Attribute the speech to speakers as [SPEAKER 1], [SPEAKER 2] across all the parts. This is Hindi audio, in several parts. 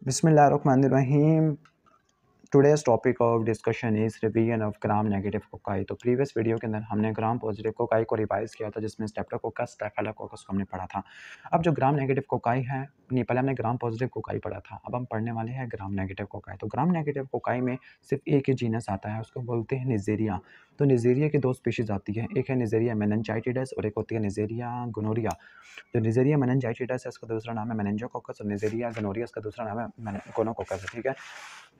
[SPEAKER 1] बिस्मिल्लाहिर्रहमानिर्रहीम। Today's topic of discussion is revision of gram negative cocci. तो प्रीवियस वीडियो के अंदर हमने ग्राम पॉजिटिव कोकाई को रिवाइज किया था, जिसमें स्टेप्टोकोकस स्टेफिलोकोकस को हमने पढ़ा था। अब जो ग्राम नेगेटिव कोकाई है, नहीं पहले हमने ग्राम पॉजिटिव कोकाई पढ़ा था, अब हम पढ़ने वाले हैं ग्राम नेगेटिव कोकाई। तो ग्राम नेगेटिव कोकाई में सिर्फ एक ही जीनस आता है, उसको बोलते हैं निजेरिया। तो निजेरिया की दो स्पीशीज़ आती है, एक है निजेरिया मेनिनजाइटिडस और एक होती है निजेरिया गोनोरिया। जो निजेरिया मेनिनजाइटिडस है, उसका दूसरा नाम है मेनिंजोकोकस, और निजेरिया गोनोरिया उसका दूसरा नाम है गोनोकोकस है। ठीक है,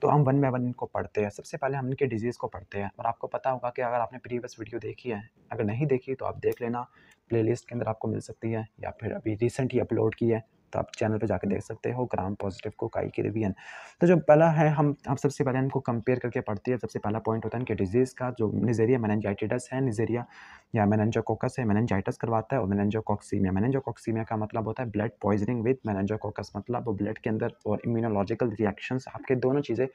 [SPEAKER 1] तो हम वन बाय वन इनको पढ़ते हैं। सबसे पहले हम इनके डिजीज़ को पढ़ते हैं, और आपको पता होगा कि अगर आपने प्रीवियस वीडियो देखी है, अगर नहीं देखी तो आप देख लेना, प्लेलिस्ट के अंदर आपको मिल सकती है, या फिर अभी रिसेंट ही अपलोड की है, तो आप चैनल पे जाके देख सकते हो ग्राम पॉजिटिव कोकाई की रिवीजन। तो जो पहला है, हम सबसे पहले इनको कंपेयर करके पढ़ते हैं। सबसे पहला पॉइंट होता है इनके डिजीज़ का। जो निजेरिया मेनिनजाइटिडस है, निजेरिया या मेनिंजोकोकस है, मेनिनजाइटिस करवाता है, और मेनिंजोकोक्सीमिया, मेनिंजोकोक्सीमिया का मतलब होता है ब्लड पॉइजनिंग विद मेनिंजोकोकस, मतलब वो ब्लड के अंदर और इम्यूनोलॉजिकल रिएक्शंस आपके दोनों चीज़ें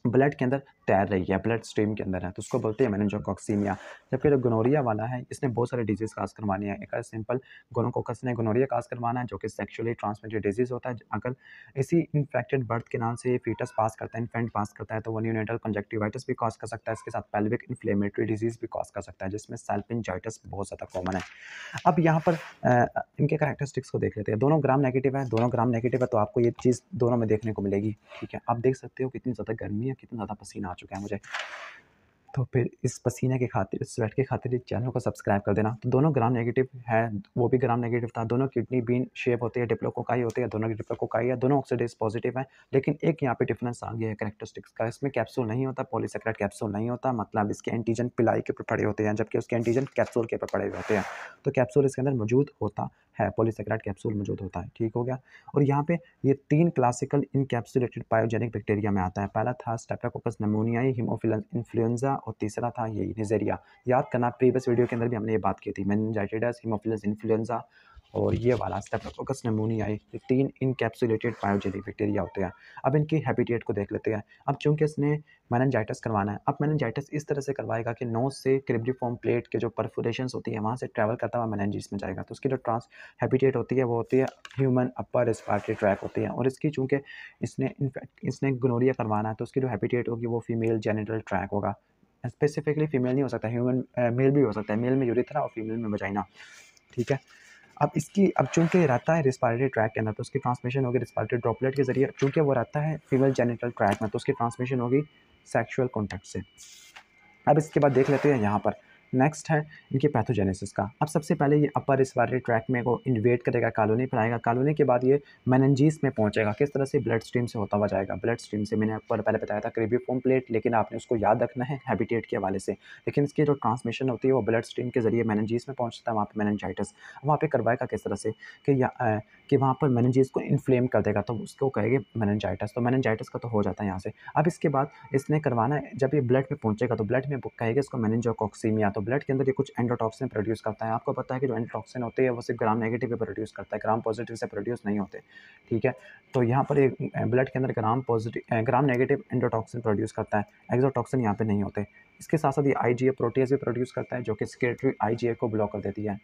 [SPEAKER 1] ब्लड के अंदर तैर रही है, ब्लड स्ट्रीम के अंदर है, तो उसको बोलते हैं मेनिंजोकोक्सीमिया। जबकि जो गोनोरिया वाला है, इसने बहुत सारे डिजीज़ काज करवानी है। एक है सिंपल गोनोकोकस ने गोनोरिया काज करवाना है, जो कि सेक्सुअली ट्रांसमिटेड डिजीज़ होता है। अगर इसी इन्फेक्टेड बर्थ के नाम से फीटस पास करता है, इन्फेंट पास करता है, तो वो न्यूनेटल कंजक्टिवाइटिस भी कॉज कर सकता है। इसके साथ पेल्विक इन्फ्लेमेटरी डिजीज़ भी कॉज कर सकता है, जिसमें सैल्पिंजाइटिस बहुत ज़्यादा कॉमन है। अब यहाँ पर इनके कैरेक्टरिस्टिक्स को देख लेते हैं। दोनों ग्राम नेगेटिव है, दोनों ग्राम नेगेटिव है, तो आपको ये चीज़ दोनों में देखने को मिलेगी। ठीक है, आप देख सकते हो कितनी ज़्यादा गर्मी है, कितना ज़्यादा पसीना आ चुका है मुझे। तो फिर इस पसीने की खातिर, इस स्वेट की खातिर इस चैनल को सब्सक्राइब कर देना। तो दोनों ग्राम नेगेटिव है, वो भी ग्राम नेगेटिव था। दोनों किडनी बीन शेप होती है, डिप्लोकोकाई होती है, दोनों की डिप्लोकोकाई है, दोनों ऑक्सीडेज पॉजिटिव है। लेकिन एक यहाँ पे डिफरेंस आ गया है कैरेक्टरिस्टिक्स का। इसमें कैप्सूल नहीं होता, पॉलीसेकेराइड कैप्सूल नहीं होता, मतलब इसके एंटीजन पिलाई के ऊपर पड़े होते हैं, जबकि उसके एंटीजन कैप्सूल के ऊपर पड़े हुए होते हैं। तो कैप्सूल इसके अंदर मौजूद होता है, पॉलीसेकेराइड कैप्सूल मौजूद होता है। ठीक हो गया। और यहाँ पे ये 3 क्लासिकल इनकैप्सुलेटेड पायोजेनिक बैक्टीरिया में आता है। पहला था स्टेप्टोकोकस निमोनियाई, हीमोफिलस इन्फ्लुएंजा, और तीसरा था ये निजेरिया। याद करना, प्रीवियस वीडियो के अंदर भी हमने ये बात की थी, मेनिंजाइटिडस, हीमोफिलस इन्फ्लुएंजा और ये वाला स्टेप्टोकोकस निमोनियाई, ये 3 इनकैप्सुलेटेड पायोजेनिक बैक्टीरिया होते हैं। अब इनकी हैबिटेट को देख लेते हैं। अब चूंकि इसने मेनिंजाइटिस करवाना है, अब मेनिंजाइटिस इस तरह से करवाएगा कि नोज से क्रिब्रिफॉर्म प्लेट के जो परफोरेशंस होती है, वहाँ से ट्रैवल करता हुआ मेनिंजिस में जाएगा। तो उसकी जो ट्रांस हैबिटेट होती है, वो होती है ह्यूमन अपर रेस्पिरेटरी ट्रैक होती है। और इसकी चूंकि इसने गोनोरिया करवाना है, तो उसकी जो हैबिटेट होगी वो फीमेल जेनिटल ट्रैक होगा। स्पेसिफिकली फीमेल नहीं हो सकता, ह्यूमन मेल भी हो सकता है, मेल में यूरिथ्रा और फीमेल में वजाइना। ठीक है, अब चूंकि रहता है रिस्पिरेटरी ट्रैक के अंदर, तो उसकी ट्रांसमिशन होगी रिस्पिरेटरी ड्रॉपलेट के जरिए। चूंकि वो रहता है फीमेल जेनिटल ट्रैक में, तो उसकी ट्रांसमिशन होगी सेक्सुअल कॉन्टैक्ट से। अब इसके बाद देख लेते हैं यहाँ पर नेक्स्ट है इनकी पैथोजेनेसिस का। अब सबसे पहले ये अपर रिस्पिरेटरी ट्रैक में को इन्वेट करेगा, कॉलोनी पर आएगा। कॉलोनी के बाद ये मेनिंजीज में पहुंचेगा। किस तरह से? ब्लड स्ट्रीम से होता हुआ जाएगा। ब्लड स्ट्रीम से मैंने आपको पहले बताया था क्रिब्रिफॉर्म प्लेट, लेकिन आपने उसको याद रखना है हैबिटेट के हवाले से। लेकिन इसकी जो ट्रांसमिशन होती है वो ब्लड स्ट्रीम के जरिए मेनिंजीज में पहुंचता है, वहाँ पर मेनिंजाइटिस। वहाँ पर करवाएगा किस तरह से कि वहाँ पर मेनिंजीज को इन्फ्लेम कर देगा, तो उसको कहेंगे मेनिंजाइटिस। तो मेनिंजाइटिस का तो हो जाता है यहाँ से। अब इसके बाद इसने करवाना है, जब ये ब्लड में पहुंचेगा तो ब्लड में कहेगा इसको मेनिंजोकोक्सीमिया। तो ब्लड के अंदर ये कुछ एंडोटॉक्सिन प्रोड्यूस करता है। आपको पता है कि जो एंडोटॉक्सिन होते हैं वो सिर्फ ग्राम नेगेटिव पे प्रोड्यूस करता है, ग्राम पॉजिटिव से प्रोड्यूस नहीं होते। ठीक है, तो यहाँ पर एक ब्लड के अंदर ग्राम नेगेटिव एंडोटॉक्सिन प्रोड्यूस करता है, एक्सोटॉक्सिन यहाँ पे नहीं होते। इसके साथ साथ ये आईजीए प्रोटीज भी प्रोड्यूस करता है, जो कि सिक्रेटरी आईजीए को ब्लॉक कर देती है।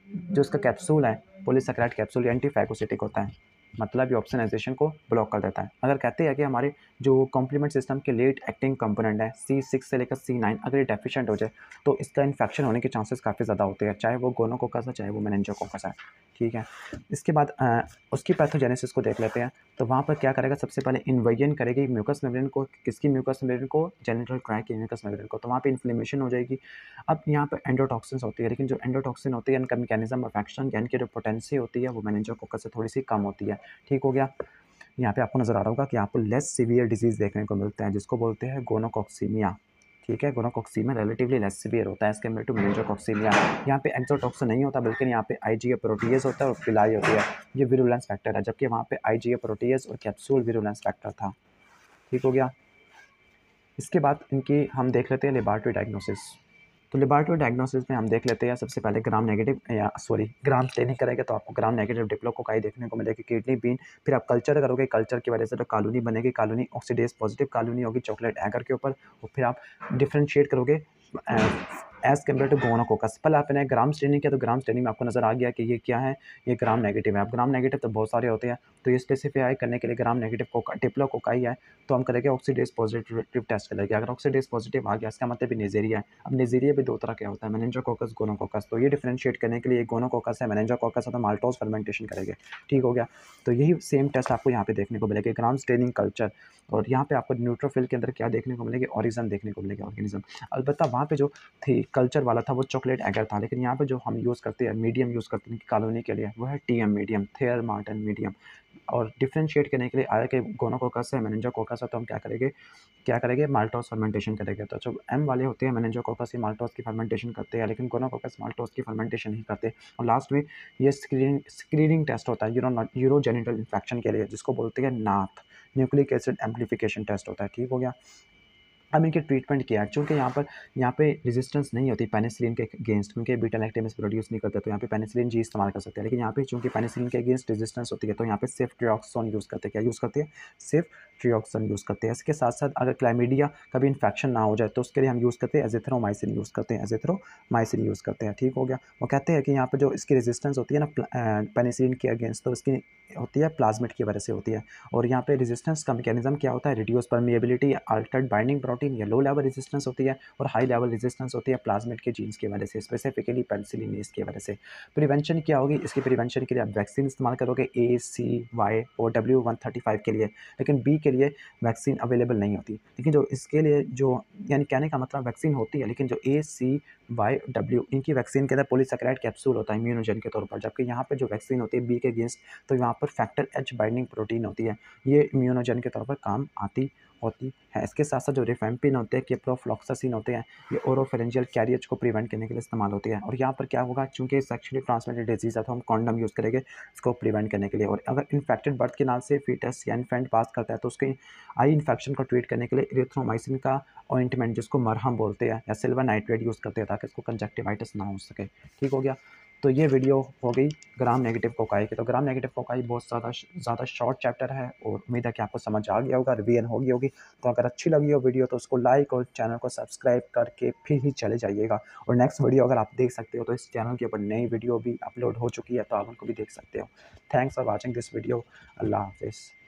[SPEAKER 1] जो इसका कैप्सूल है पॉलीसैकेराइड कैप्सूल, एंटीफैगोसिटिक होता है, मतलब ये ऑप्सोनाइजेशन को ब्लॉक कर देता है। अगर कहते हैं कि हमारे जो कॉम्प्लीमेंट सिस्टम के लेट एक्टिंग कंपोनेंट है C6 से लेकर C9, अगर ये डेफिशिएंट हो जाए तो इसका इन्फेक्शन होने के चांसेस काफ़ी ज़्यादा होते हैं, चाहे वो गोनोकोकस है चाहे वो मेनिंजोकोकस है। ठीक है, इसके बाद उसकी पैथोजेनेसिस को देख लेते हैं। तो वहाँ पर क्या करेगा? सबसे पहले इन्वेजन करेगी म्यूकस मेम्ब्रेन को। किसकी म्यूकस मेम्ब्रेन को? जेनिटल ट्रैक की म्यूकस मेम्ब्रेन को। तो वहाँ पे इन्फ्लेमेशन हो जाएगी। अब यहाँ पे एंडोटॉक्सिन्स होती है, लेकिन जो एंडोटॉक्सिन होती है इनका मैकेनिज्म ऑफ एक्शन यानी कि जो पोटेंसी होती है वो मेनिंजोकोकस से थोड़ी सी कम होती है। ठीक हो गया। यहाँ पे आपको नज़र आ रहा होगा कि आपको लेस सीवियर डिजीज़ देखने को मिलते हैं, जिसको बोलते हैं गोनोकोक्सीमिया। ठीक है, गोनोकोक्सीमिया रिलेटिवली लेस सीवियर होता है एज़ कम्पेयर टू मेनिंजोकोक्सीमिया। यहाँ पे एक्सोटॉक्सिन नहीं होता, बल्कि यहाँ पे आईजीए प्रोटीएज होता है और पिलाई होती है, ये विरुलेंस फैक्टर है, जबकि वहाँ पे आईजीए प्रोटीएज और कैप्सूल विरुलेंस फैक्टर था। ठीक हो गया। इसके बाद इनकी हम देख लेते हैं लेबॉरेटरी डायग्नोसिस। तो लेबॉरेटरी डायग्नोसिस में हम देख लेते हैं सबसे पहले ग्राम नेगेटिव ग्राम स्टेनिंग करेंगे तो आपको ग्राम नेगेटिव डिप्लोकोकाई देखने को मिलेगी, किडनी बीन। फिर आप कल्चर करोगे, कल्चर की वजह से जो कॉलोनी बनेगी, कॉलोनी ऑक्सीडेज पॉजिटिव कॉलोनी होगी चॉकलेट एगर के ऊपर। और फिर आप डिफ्रेंशिएट करोगे एज़ कम्पेयर टू गोनोकोकस। पहले आपने ग्राम स्टेनिंग किया तो ग्राम स्टेनिंग में आपको नज़र आ गया कि ये क्या है, ये ग्राम नेगेटिव है। अब ग्राम नेगेटिव तो बहुत सारे होते हैं, तो ये स्पेसिफाई करने के लिए ग्राम नेगेटिव डिप्लोकोकाई है, तो हम करेंगे ऑक्सीडेज पॉजिटिव टेस्ट करेंगे। अगर ऑक्सीडेज पॉजिटिव आ गया इसका मतलब भी नेज़ेरिया है। अब नेज़ेरिया भी दो तरह का होता है, मेनिंजोकोकस, गोनोकोकस। तो ये डिफरेंशिएट करने के लिए गोनोकोकस है, मेनिंजोकोकस है, तो माल्टोज फर्मेंटेशन करेंगे। ठीक हो गया। तो यही सेम टेस्ट आपको यहाँ पे देखने को मिलेगा, ग्राम स्टेनिंग कल्चर। और यहाँ पे आपको न्यूट्रोफिल के अंदर क्या देखने को मिलेगी, ऑरिजन देखने को मिलेगा, ऑर्गेनिज्म। अलबत्ता वहाँ पे जो थी कल्चर वाला था वो चॉकलेट एगर था, लेकिन यहाँ पे जो हम यूज़ करते हैं मीडियम यूज़ करते हैं कॉलोनी के लिए वो है TM medium, there Marton medium. और डिफरेंशिएट करने के लिए आया कि गोनोकोकस है, मेनिंजोकोकस है, तो हम क्या करेंगे माल्टोज फर्मेंटेशन करेंगे। तो जो एम वाले होते हैं मेनिंजोकोकस ही माल्टोज की फर्मेंटेशन करते हैं, लेकिन गोनोकोकस माल्टोज की फर्मेंटेशन नहीं करते। और लास्ट में ये स्क्रीनिंग टेस्ट होता है यूरोजेनिटल इन्फेक्शन के लिए, जिसको बोलते हैं नाथ, न्यूक्लिक एसिड एम्प्लीफिकेशन टेस्ट होता है। ठीक हो गया। अब इनके ट्रीटमेंट क्या है, चूँकि यहाँ पे रेजिस्टेंस नहीं होती पेनिसिलिन के अगेंस्ट, क्योंकि बीटा लैक्टेमस प्रोड्यूस नहीं करता, तो यहाँ पे पेनिसिलिन जी इस्तेमाल कर सकते हैं। लेकिन यहाँ पे चूँकि पेनिसिलिन के अगेंस्ट रेजिस्टेंस होती है, तो यहाँ पे सेफ्ट्रियाक्सोन यूज़ करते हैं। क्या यूज़ करते हैं? सेफ्ट्रियाक्सोन यूज़ करते हैं। इसके साथ-साथ अगर क्लाइमीडिया का भी इन्फेक्शन ना हो जाए, तो उसके लिए हम यूज़ करते हैं एज़िथ्रोमाइसिन यूज़ करते हैं, एज़िथ्रोमाइसिन यूज़ करते हैं। ठीक हो गया। वो कहते हैं कि यहाँ पे जो इसकी रेजिस्टेंस होती है ना पेनिसिलिन के अगेंस्ट, तो इसकी होती है प्लाज्मिड की वजह से होती है। और यहाँ पे रेजिस्टेंस का मैकेनिज्म क्या होता है, reduce permeability, Altered binding protein, या लो लेवल रेजिस्टेंस होती है, और हाई लेवल रेजिस्टेंस होती है प्लाज्मिड के जीन्स की वजह से, स्पेसिफिकली पेनिसिलिनेज की वजह से। प्रिवेंशन क्या होगी, इसकी प्रिवेंशन के लिए आप वैक्सीन इस्तेमाल करोगे ACY और W135 के लिए, लेकिन B के लिए वैक्सीन अवेलेबल नहीं होती। लेकिन जो इसके लिए जो यानी कहने का मतलब वैक्सीन होती है, लेकिन जो ACY W इनकी वैक्सीन के अंदर पॉलीसैकेराइड कैप्सूल होता है इम्यूनोजन के तौर पर, जबकि यहाँ पे जो वैक्सीन होती है B के अगेंस्ट, तो यहाँ पर फैक्टर H बाइंडिंग प्रोटीन होती है, ये इम्यूनोजन के तौर पर काम आती होती है। इसके साथ साथ जो रिफेम्पिन होते हैं, केप्रोफ्लॉक्सासिन होते हैं, ये ओरोफेरेंजियल कैरियर्स को प्रिवेंट करने के लिए इस्तेमाल होती है। और यहाँ पर क्या होगा, चूंकि सेक्सुअली ट्रांसमिटेड डिजीज़ है, तो हम कॉन्डम यूज़ करेंगे इसको प्रिवेंट करने के लिए। और अगर इन्फेक्टेड बर्थ के नाल से फीटस या इन्फेंट पास करता है, तो उसके आई इन्फेक्शन को ट्रीट करने के लिए इरिथ्रोमाइसिन का ऑइंटमेंट, जिसको मरहम बोलते हैं, या सिल्वर नाइट्रेट यूज़ करते हैं, ताकि इसको कंजक्टिवाइटिस ना हो सके। ठीक हो गया। तो ये वीडियो हो गई ग्राम नेगेटिव कोकाई की। तो ग्राम नेगेटिव कोकाई बहुत ज़्यादा शॉर्ट चैप्टर है, और उम्मीद है कि आपको समझ आ गया होगा, रिवीजन हो गई होगी। तो अगर अच्छी लगी हो वीडियो तो उसको लाइक और चैनल को सब्सक्राइब करके फिर ही चले जाइएगा। और नेक्स्ट वीडियो अगर आप देख सकते हो, तो इस चैनल के ऊपर नई वीडियो भी अपलोड हो चुकी है, तो आप उनको भी देख सकते हो। Thanks for watching this video. अल्लाह हाफिज़।